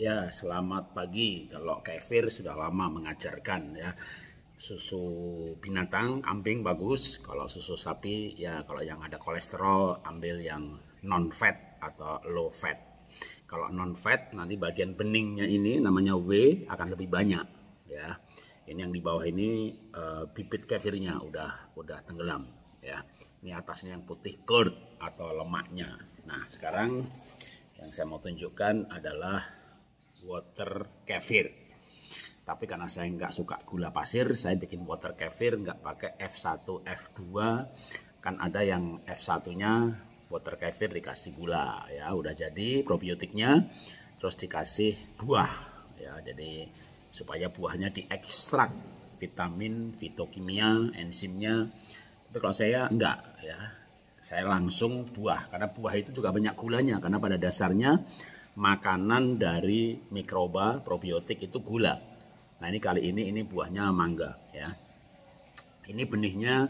Ya, selamat pagi. Kalau kefir sudah lama mengajarkan ya. Susu binatang, kambing bagus. Kalau susu sapi ya kalau yang ada kolesterol ambil yang non fat atau low fat. Kalau non fat nanti bagian beningnya ini namanya W akan lebih banyak ya. Ini yang di bawah ini bibit kefirnya udah tenggelam ya. Ini atasnya yang putih curd atau lemaknya. Nah, sekarang yang saya mau tunjukkan adalah water kefir. Tapi karena saya nggak suka gula pasir, saya bikin water kefir nggak pakai F1, F2. Kan ada yang F1-nya water kefir dikasih gula ya, udah jadi probiotiknya, terus dikasih buah ya. Jadi supaya buahnya diekstrak vitamin, fitokimia, enzimnya. Tapi kalau saya enggak ya. Saya langsung buah, karena buah itu juga banyak gulanya, karena pada dasarnya makanan dari mikroba probiotik itu gula. Nah ini kali ini buahnya mangga ya. Ini benihnya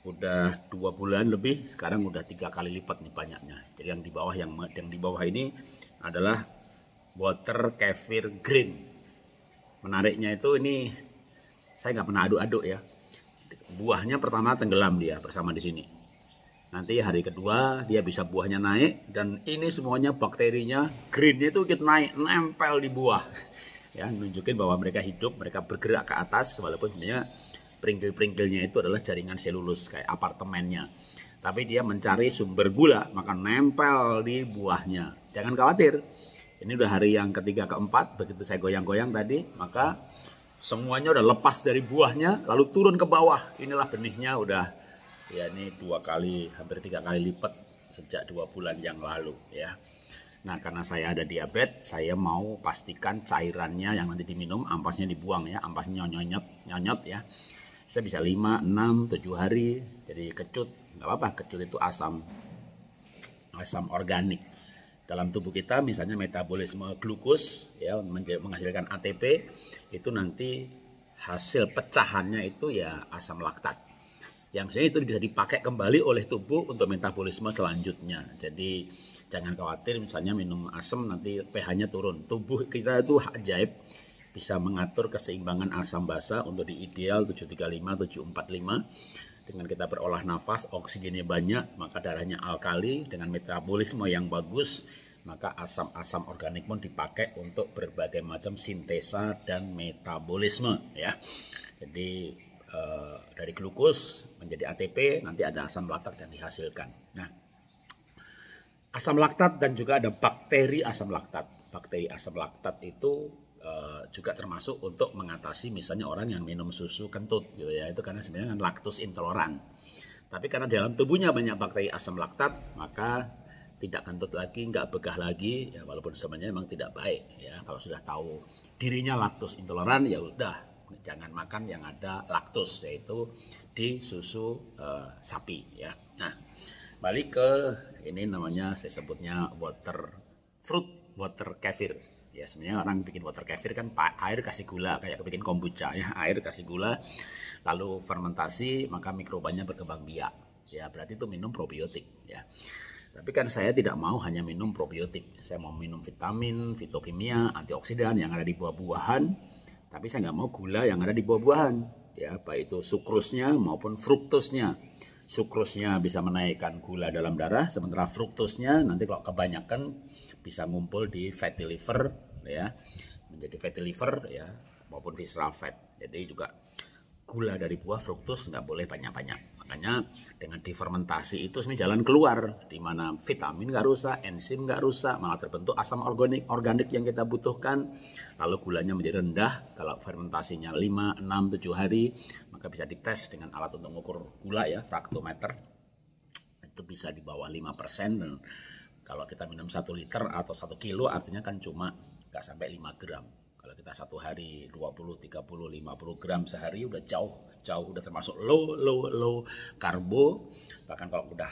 udah 2 bulan lebih, sekarang udah 3 kali lipat nih banyaknya. Jadi yang di bawah ini adalah water kefir green. Menariknya itu ini saya nggak pernah aduk-aduk ya. Buahnya pertama tenggelam dia bersama di sini. Nanti hari kedua dia bisa buahnya naik, dan ini semuanya bakterinya greennya itu ikut naik, nempel di buah ya, nunjukin bahwa mereka hidup, mereka bergerak ke atas, walaupun sebenarnya peringgil-peringgilnya itu adalah jaringan selulus kayak apartemennya, tapi dia mencari sumber gula maka nempel di buahnya. Jangan khawatir, ini udah hari yang ketiga keempat, begitu saya goyang-goyang tadi maka semuanya udah lepas dari buahnya lalu turun ke bawah. Inilah benihnya udah ya, ini 2 kali, hampir 3 kali lipat sejak 2 bulan yang lalu ya. Nah karena saya ada diabetes, saya mau pastikan cairannya yang nanti diminum, ampasnya dibuang ya, ampasnya nyonyot ya. Saya bisa 5, 6, 7 hari, jadi kecut, nggak apa-apa, kecut itu asam organik. Dalam tubuh kita misalnya metabolisme glukos ya, menghasilkan ATP, itu nanti hasil pecahannya itu ya asam laktat. Yang sebenarnya itu bisa dipakai kembali oleh tubuh untuk metabolisme selanjutnya. Jadi jangan khawatir misalnya minum asam nanti pH-nya turun. Tubuh kita itu ajaib, bisa mengatur keseimbangan asam basa untuk di ideal 735, 745. Dengan kita berolah nafas, oksigennya banyak, maka darahnya alkali, dengan metabolisme yang bagus, maka asam-asam organik pun dipakai untuk berbagai macam sintesa dan metabolisme ya. Jadi dari glukos menjadi ATP, nanti ada asam laktat yang dihasilkan. Nah, asam laktat dan juga ada bakteri asam laktat. Bakteri asam laktat itu juga termasuk untuk mengatasi misalnya orang yang minum susu kentut gitu ya. Itu karena sebenarnya laktos intoleran. Tapi karena dalam tubuhnya banyak bakteri asam laktat, maka tidak kentut lagi, nggak begah lagi ya, walaupun sebenarnya memang tidak baik ya. Kalau sudah tahu dirinya laktos intoleran ya udah, jangan makan yang ada laktos, yaitu di susu sapi ya. Nah, balik ke ini namanya saya sebutnya water kefir. Ya sebenarnya orang bikin water kefir kan air kasih gula, kayak bikin kombucha ya, air kasih gula lalu fermentasi maka mikrobanya berkembang biak. Ya berarti itu minum probiotik ya. Tapi kan saya tidak mau hanya minum probiotik. Saya mau minum vitamin, fitokimia, antioksidan yang ada di buah-buahan. Tapi saya nggak mau gula yang ada di buah-buahan, ya, baik itu sukrusnya maupun fruktosnya. Sukrusnya bisa menaikkan gula dalam darah, sementara fruktosnya nanti kalau kebanyakan bisa ngumpul di fatty liver, ya, menjadi fatty liver, ya, maupun visceral fat. Jadi juga gula dari buah fruktos nggak boleh banyak-banyak. Makanya dengan difermentasi itu sebenarnya jalan keluar, di mana vitamin nggak rusak, enzim nggak rusak, malah terbentuk asam organik yang kita butuhkan. Lalu gulanya menjadi rendah. Kalau fermentasinya 5, 6, 7 hari, maka bisa dites dengan alat untuk mengukur gula ya, fraktometer. Itu bisa di bawah 5%, dan kalau kita minum 1 liter atau 1 kilo artinya kan cuma nggak sampai 5 gram. Kalau kita 1 hari 20, 30, 50 gram sehari udah jauh udah termasuk low karbo. Bahkan kalau udah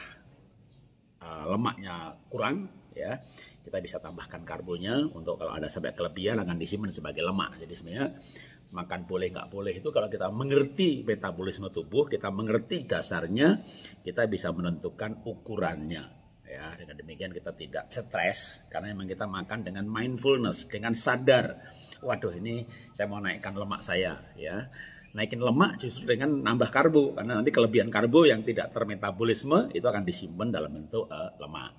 lemaknya kurang ya, kita bisa tambahkan karbonya untuk kalau ada sampai kelebihan akan disimpan sebagai lemak. Jadi sebenarnya makan boleh nggak boleh itu kalau kita mengerti metabolisme tubuh, kita mengerti dasarnya, kita bisa menentukan ukurannya Ya, dengan demikian kita tidak stres karena memang kita makan dengan mindfulness, dengan sadar. Waduh, ini saya mau naikkan lemak saya, ya. Naikin lemak justru dengan nambah karbo karena nanti kelebihan karbo yang tidak termetabolisme itu akan disimpan dalam bentuk lemak.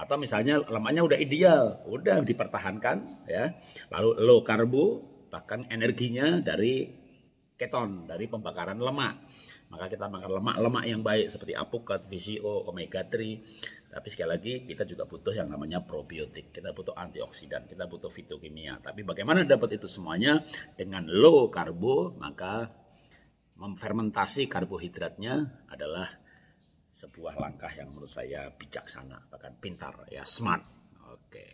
Atau misalnya lemaknya udah ideal, udah dipertahankan, ya. Lalu low karbo, bahkan energinya dari keton, dari pembakaran lemak. Maka kita makan lemak-lemak yang baik seperti apukat, VCO, omega 3. Tapi sekali lagi kita juga butuh yang namanya probiotik. Kita butuh antioksidan, kita butuh fitokimia. Tapi bagaimana dapat itu semuanya dengan low karbo, maka memfermentasi karbohidratnya adalah sebuah langkah yang menurut saya bijaksana, bahkan pintar, ya, smart. Oke.